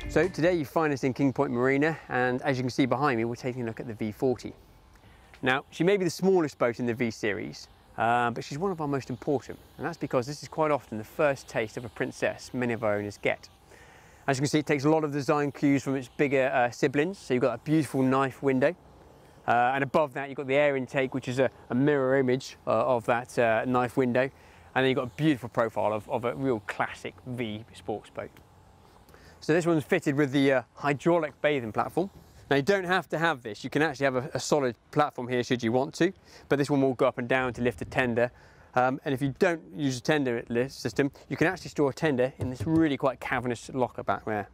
So today you find us in King Point Marina, and as you can see behind me, we're taking a look at the V40. Now, she may be the smallest boat in the V series, but she's one of our most important, and that's because this is quite often the first taste of a princess many of our owners get. As you can see, it takes a lot of design cues from its bigger siblings, so you've got a beautiful knife window, and above that you've got the air intake, which is a mirror image of that knife window, and then you've got a beautiful profile of a real classic V sports boat. So this one's fitted with the hydraulic bathing platform. Now you don't have to have this, you can actually have a solid platform here should you want to, but this one will go up and down to lift a tender. And if you don't use a tender lift system, you can actually store a tender in this really quite cavernous locker back there.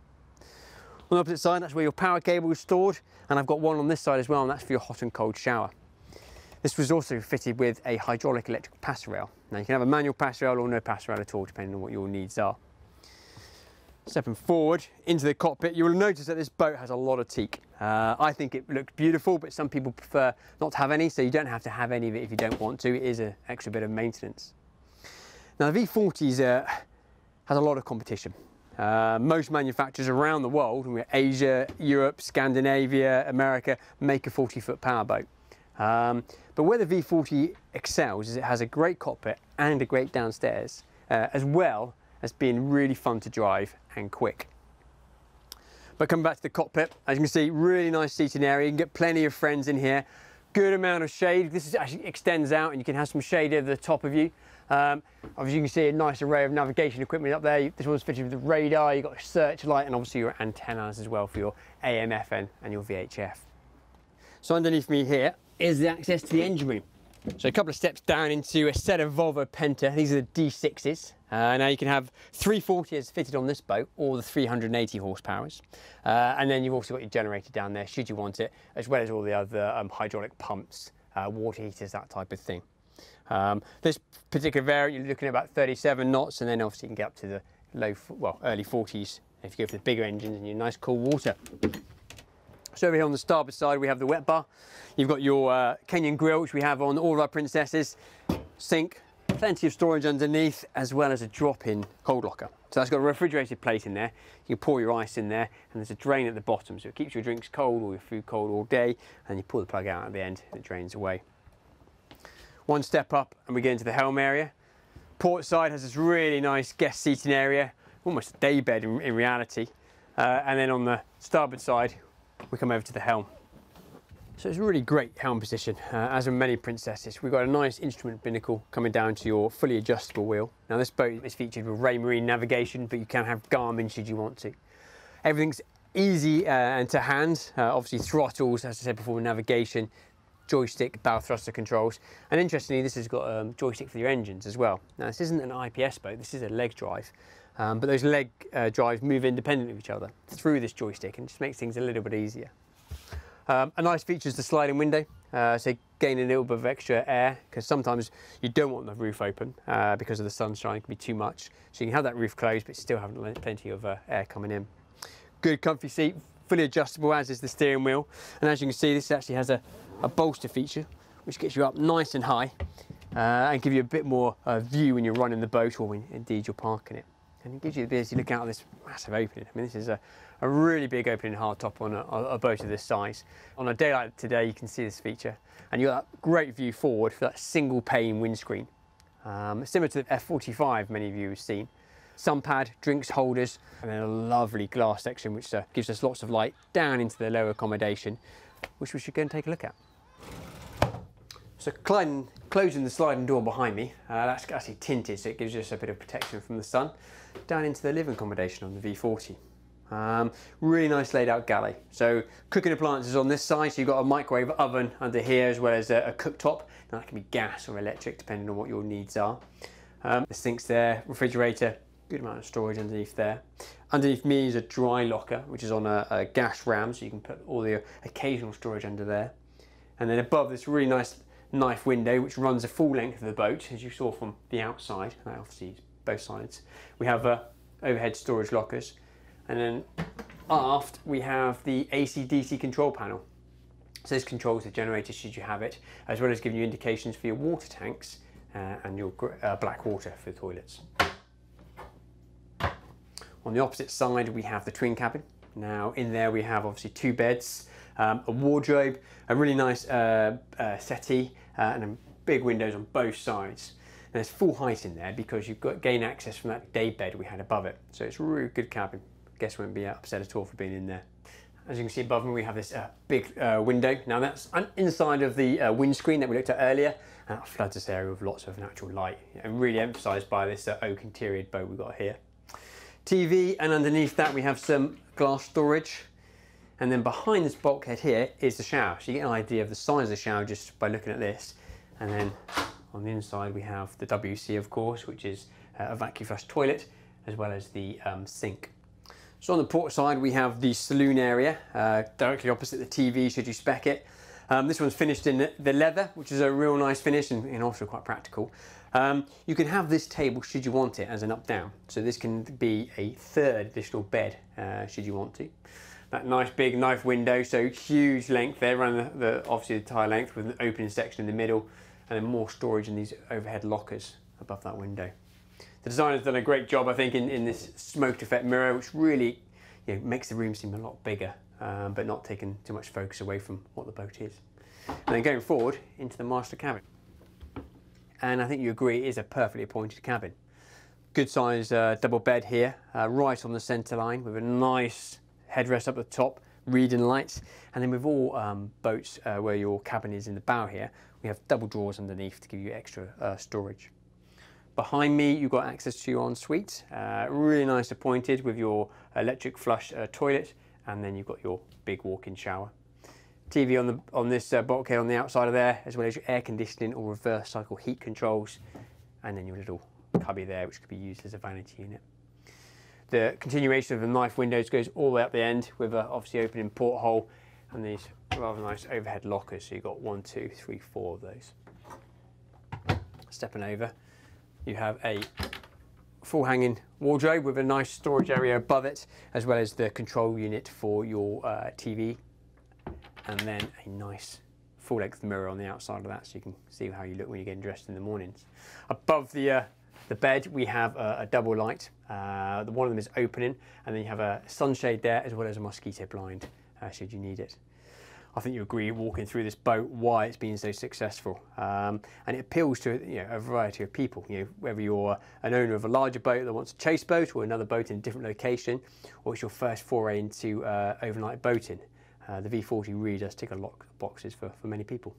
On the opposite side, that's where your power cable is stored, and I've got one on this side as well, and that's for your hot and cold shower. This was also fitted with a hydraulic electric passer rail. Now you can have a manual passer rail or no passer rail at all, depending on what your needs are. Stepping forward into the cockpit, you will notice that this boat has a lot of teak. I think it looks beautiful, but some people prefer not to have any, so you don't have to have any of it if you don't want to. It is an extra bit of maintenance. Now the V40 has a lot of competition. Most manufacturers around the world, Asia, Europe, Scandinavia, America, make a 40-foot powerboat. But where the V40 excels is it has a great cockpit and a great downstairs, as well as being really fun to drive and quick. But coming back to the cockpit, as you can see, really nice seating area. You can get plenty of friends in here. Good amount of shade. This actually extends out and you can have some shade over the top of you. Obviously you can see a nice array of navigation equipment up there. This one's fitted with the radar, you've got a searchlight, and obviously your antennas as well for your AM, FM and your VHF. So underneath me here is the access to the engine room. So a couple of steps down into a set of Volvo Penta. These are the D6s. Now you can have 340 as fitted on this boat, or the 380 horsepowers. And then you've also got your generator down there, should you want it, as well as all the other hydraulic pumps, water heaters, that type of thing. This particular variant, you're looking at about 37 knots, and then obviously you can get up to the early 40s if you go for the bigger engines and your nice cool water. So over here on the starboard side, we have the wet bar. You've got your Kenyan grill, which we have on all of our princesses, sink, plenty of storage underneath, as well as a drop-in cold locker. So that's got a refrigerated plate in there. You can pour your ice in there, and there's a drain at the bottom, so it keeps your drinks cold or your food cold all day, and you pull the plug out at the end, and it drains away. One step up, and we get into the helm area. Port side has this really nice guest seating area, almost a day bed in reality. And then on the starboard side, we come over to the helm. So it's a really great helm position, as in many princesses. We've got a nice instrument binnacle coming down to your fully adjustable wheel. Now this boat is featured with Ray Marine navigation, but you can have Garmin should you want to. Everything's easy and to hand. Obviously throttles, as I said before, navigation, joystick, bow thruster controls. And interestingly, this has got a joystick for your engines as well. Now this isn't an IPS boat, this is a leg drive. But those leg drives move independently of each other through this joystick, and just makes things a little bit easier. A nice feature is the sliding window, so gain a little bit of extra air, because sometimes you don't want the roof open because of the sunshine, it can be too much. So you can have that roof closed but still have plenty of air coming in. Good comfy seat, fully adjustable, as is the steering wheel. And as you can see, this actually has a bolster feature which gets you up nice and high and give you a bit more view when you're running the boat, or when indeed you're parking it. And it gives you the ability to look out at this massive opening. I mean, this is a really big opening hardtop on a boat of this size. On a day like today, you can see this feature, and you've got that great view forward for that single pane windscreen. Similar to the F45 many of you have seen. Sun pad, drinks holders, and then a lovely glass section which gives us lots of light down into the lower accommodation, which we should go and take a look at. So closing the sliding door behind me, that's actually tinted, so it gives us a bit of protection from the sun, down into the living accommodation on the V40. Really nice laid out galley. So cooking appliances on this side, so you've got a microwave oven under here, as well as a cooktop. Now that can be gas or electric depending on what your needs are. The sink's there, refrigerator, good amount of storage underneath there. Underneath me is a dry locker, which is on a gas ram, so you can put all the occasional storage under there. And then above, this really nice knife window which runs the full length of the boat, as you saw from the outside. That obviously is both sides. We have overhead storage lockers, and then aft we have the AC/DC control panel. So this controls the generator should you have it, as well as giving you indications for your water tanks and your black water for the toilets. On the opposite side we have the twin cabin. Now in there we have obviously 2 beds, a wardrobe, a really nice settee, and big windows on both sides. And there's full height in there because you've got gain access from that day bed we had above it. So it's a really good cabin. Guests won't be upset at all for being in there. As you can see above me we have this big window. Now that's inside of the windscreen that we looked at earlier, and that floods this area with lots of natural light, and really emphasised by this oak interior boat we've got here. TV, and underneath that we have some glass storage, and then behind this bulkhead here is the shower. So you get an idea of the size of the shower just by looking at this. And then on the inside we have the WC, of course, which is a vacuum flush toilet, as well as the sink. So on the port side we have the saloon area, directly opposite the TV should you spec it. This one's finished in the leather, which is a real nice finish and also quite practical. You can have this table should you want it as an up-down. So this can be a 3rd additional bed should you want to. That nice big knife window, so huge length there, around obviously the entire length with an opening section in the middle, and then more storage in these overhead lockers above that window. The designer's done a great job, I think, in this smoked effect mirror, which really makes the room seem a lot bigger, but not taking too much focus away from what the boat is. And then going forward into the master cabin. And I think you agree it is a perfectly appointed cabin. Good size double bed here, right on the centre line, with a nice headrest up the top, reading lights, and then with all boats where your cabin is in the bow here, we have double drawers underneath to give you extra storage. Behind me you've got access to your ensuite, really nice appointed with your electric flush toilet, and then you've got your big walk-in shower. TV on this bulkhead on the outside of there, as well as your air conditioning or reverse cycle heat controls, and then your little cubby there, which could be used as a vanity unit. The continuation of the knife windows goes all the way up the end with obviously opening porthole and these rather nice overhead lockers. So you've got 1, 2, 3, 4 of those. Stepping over, you have a full hanging wardrobe with a nice storage area above it, as well as the control unit for your TV, and then a nice full length mirror on the outside of that so you can see how you look when you're getting dressed in the mornings. Above the bed we have a double light. One of them is opening, and then you have a sunshade there as well as a mosquito blind should you need it. I think you agree walking through this boat why it's been so successful, and it appeals to a variety of people. Whether you're an owner of a larger boat that wants a chase boat, or another boat in a different location, or it's your first foray into overnight boating. The V40 really does tick a lot of boxes for many people.